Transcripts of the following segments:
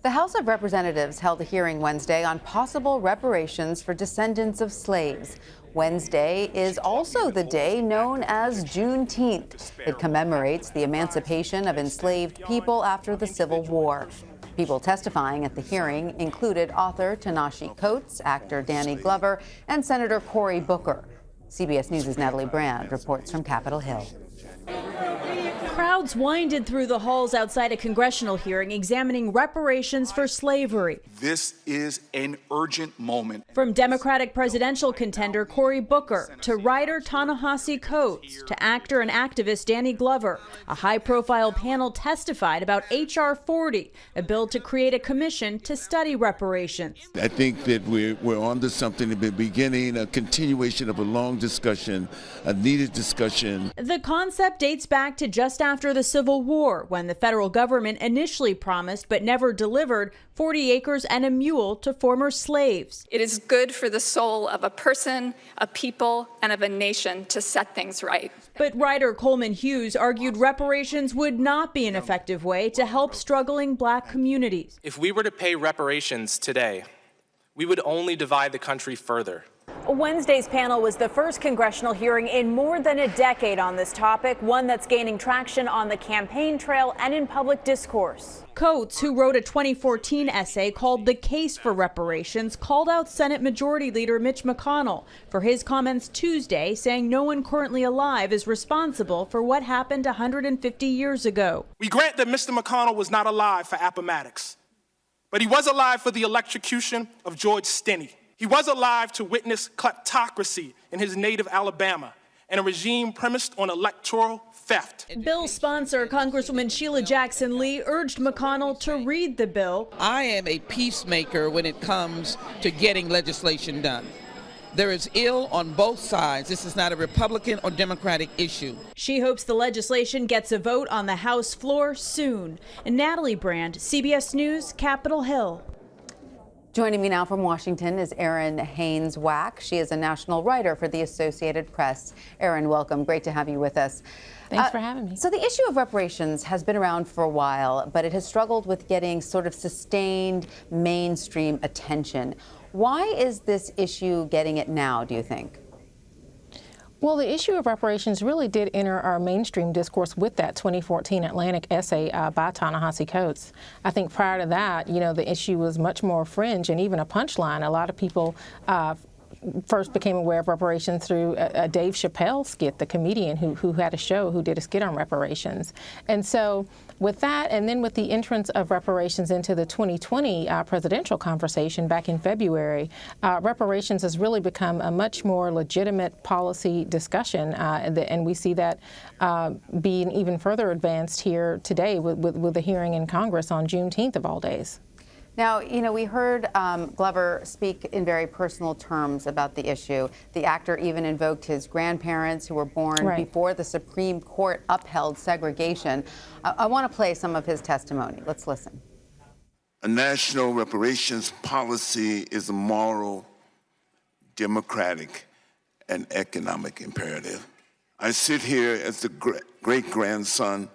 The House of Representatives held a hearing Wednesday on possible reparations for descendants of slaves. Wednesday is also the day known as Juneteenth. It commemorates the emancipation of enslaved people after the Civil War. People testifying at the hearing included author Ta-Nehisi Coates, actor Danny Glover, and Senator Cory Booker. CBS News' Natalie Brand reports from Capitol Hill. Crowds winded through the halls outside a congressional hearing examining reparations for slavery. This is an urgent moment. From Democratic presidential contender Cory Booker to writer Ta-Nehisi Coates to actor and activist Danny Glover, a high-profile panel testified about H.R. 40, a bill to create a commission to study reparations. I think that we're on to something at the beginning, a continuation of a long discussion, a needed discussion. The concept dates back to just after the Civil War, when the federal government initially promised but never delivered 40 acres and a mule to former slaves. It is good for the soul of a person, a people, and of a nation to set things right. But writer Coleman Hughes argued reparations would not be an effective way to help struggling black communities. If we were to pay reparations today, we would only divide the country further. Wednesday's panel was the first congressional hearing in more than a decade on this topic, one that's gaining traction on the campaign trail and in public discourse. Coates, who wrote a 2014 essay called The Case for Reparations, called out Senate Majority Leader Mitch McConnell for his comments Tuesday, saying no one currently alive is responsible for what happened 150 years ago. We grant that Mr. McConnell was not alive for Appomattox, but he was alive for the electrocution of George Stinney. He was alive to witness kleptocracy in his native Alabama and a regime premised on electoral theft. Bill sponsor Congresswoman Sheila Jackson Lee urged McConnell to read the bill. I am a peacemaker when it comes to getting legislation done. There is ill on both sides. This is not a Republican or Democratic issue. She hopes the legislation gets a vote on the House floor soon. And Natalie Brand, CBS News, Capitol Hill. Joining me now from Washington is Errin Haines Whack. She is a national writer for the Associated Press. Errin, welcome. Great to have you with us. Thanks for having me. So the issue of reparations has been around for a while, but it has struggled with getting sort of sustained mainstream attention. Why is this issue getting it now, do you think? Well, the issue of reparations really did enter our mainstream discourse with that 2014 Atlantic essay by Ta-Nehisi Coates. I think prior to that, the issue was much more fringe and even a punchline. A lot of people first became aware of reparations through a Dave Chappelle skit, the comedian who had a show, who did a skit on reparations. And so with that, and then with the entrance of reparations into the 2020 presidential conversation back in February, reparations has really become a much more legitimate policy discussion, and we see that being even further advanced here today with the hearing in Congress on Juneteenth of all days. Now, we heard Glover speak in very personal terms about the issue. The actor even invoked his grandparents who were born before the Supreme Court upheld segregation. I want to play some of his testimony. Let's listen. A national reparations policy is a moral, democratic, and economic imperative. I sit here as the great-grandson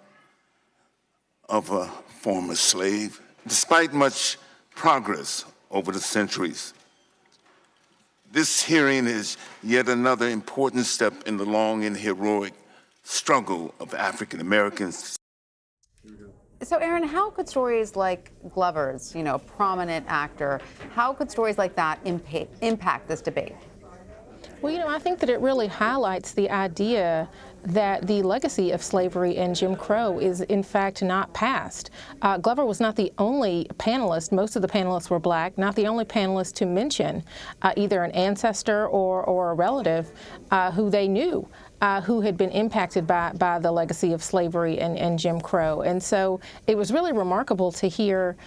of a former slave. Despite much progress over the centuries, this hearing is yet another important step in the long and heroic struggle of African Americans. So, Errin, how could stories like Glover's, a prominent actor, how could stories like that impact this debate? Well, I think that it really highlights the idea that the legacy of slavery and Jim Crow is, in fact, not past. Glover was not the only panelist. Most of the panelists were black, not the only panelist to mention either an ancestor or a relative who they knew. Who had been impacted by the legacy of slavery and Jim Crow. And so it was really remarkable to hear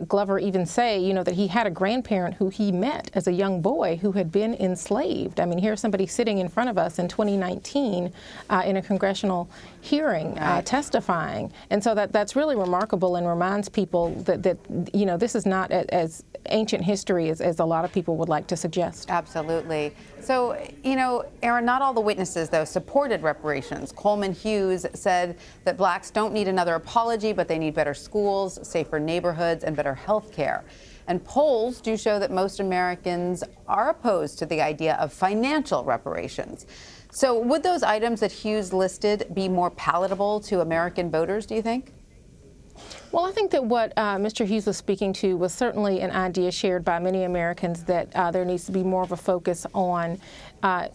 Glover even say, that he had a grandparent who he met as a young boy who had been enslaved. I mean, here's somebody sitting in front of us in 2019 in a congressional hearing testifying. And so that's really remarkable and reminds people that this is not as ancient history as a lot of people would like to suggest. Absolutely. So, Errin, not all the witnesses, though, supported reparations. Coleman Hughes said that blacks don't need another apology, but they need better schools, safer neighborhoods, and better health care. And polls do show that most Americans are opposed to the idea of financial reparations. So would those items that Hughes listed be more palatable to American voters, do you think? Well, I think that what Mr. Hughes was speaking to was certainly an idea shared by many Americans that there needs to be more of a focus on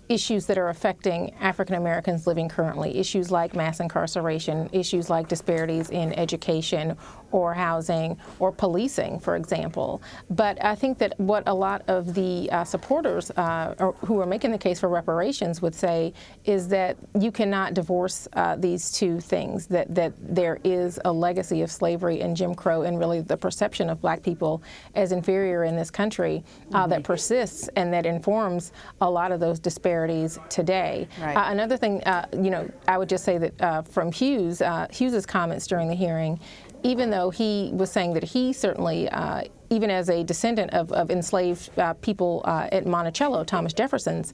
issues that are affecting African Americans living currently, issues like mass incarceration, issues like disparities in education or housing or policing, for example. But I think that what a lot of the supporters who are making the case for reparations would say is that you cannot divorce these two things, that there is a legacy of slavery and Jim Crow and really the perception of black people as inferior in this country that persists and that informs a lot of those disparities today. Right. Another thing, I would just say that from Hughes's comments during the hearing, even though he was saying that he certainly, even as a descendant of enslaved people at Monticello, Thomas Jefferson's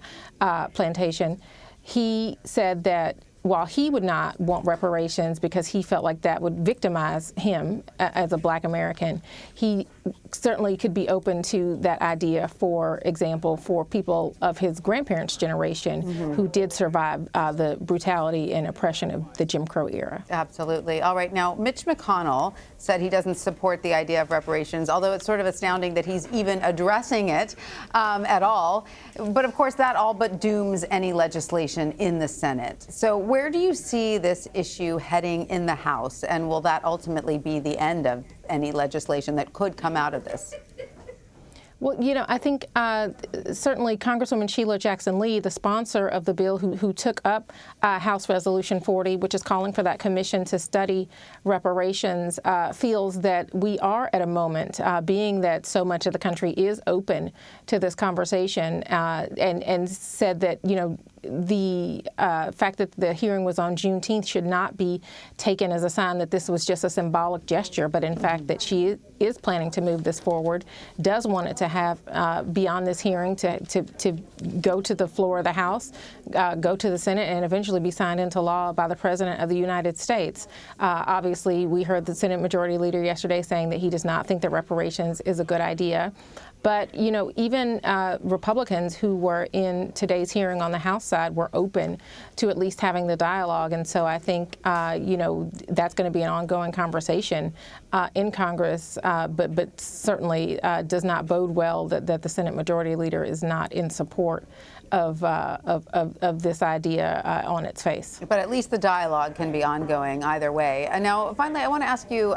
plantation, he said that while he would not want reparations because he felt like that would victimize him as a black American, he certainly could be open to that idea, for example, for people of his grandparents' generation who did survive the brutality and oppression of the Jim Crow era. Absolutely. All right. Now, Mitch McConnell said he doesn't support the idea of reparations, although it's sort of astounding that he's even addressing it at all. But of course, that all but dooms any legislation in the Senate. So where do you see this issue heading in the House? And will that ultimately be the end of any legislation that could come out of this? Well, I think certainly Congresswoman Sheila Jackson-Lee, the sponsor of the bill who took up House Resolution 40, which is calling for that commission to study reparations, feels that we are at a moment, being that so much of the country is open to this conversation, and said that, the fact that the hearing was on Juneteenth should not be taken as a sign that this was just a symbolic gesture, but in fact that she is planning to move this forward, does want it to have beyond this hearing to go to the floor of the House, go to the Senate, and eventually be signed into law by the President of the United States. Obviously, we heard the Senate Majority Leader yesterday saying that he does not think that reparations is a good idea. But, even Republicans who were in today's hearing on the House side were open to at least having the dialogue. And so I think, that's going to be an ongoing conversation in Congress, but certainly does not bode well that the Senate Majority Leader is not in support of this idea on its face. But at least the dialogue can be ongoing either way. And now, finally, I want to ask you,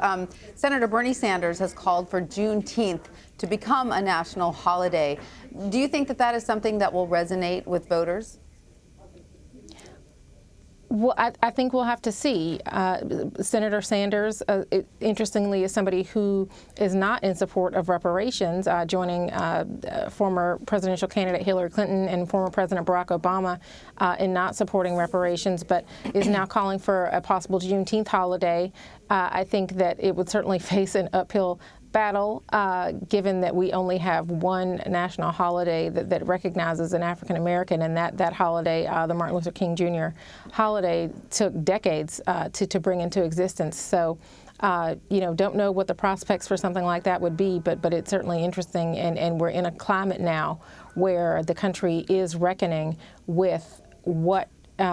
Senator Bernie Sanders has called for Juneteenth to become a national holiday. Do you think that that is something that will resonate with voters? Well, I think we'll have to see. Senator Sanders, interestingly, is somebody who is not in support of reparations, joining former presidential candidate Hillary Clinton and former President Barack Obama in not supporting reparations, but is now calling for a possible Juneteenth holiday. I think that it would certainly face an uphill battle, given that we only have one national holiday that recognizes an African American, and that holiday, the Martin Luther King Jr. holiday, took decades to bring into existence. So, don't know what the prospects for something like that would be, but it's certainly interesting, and we're in a climate now where the country is reckoning with what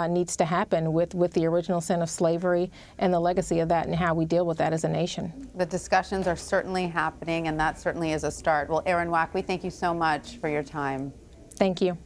needs to happen with the original sin of slavery and the legacy of that and how we deal with that as a nation. The discussions are certainly happening, and that certainly is a start. Well, Errin Whack, we thank you so much for your time. Thank you.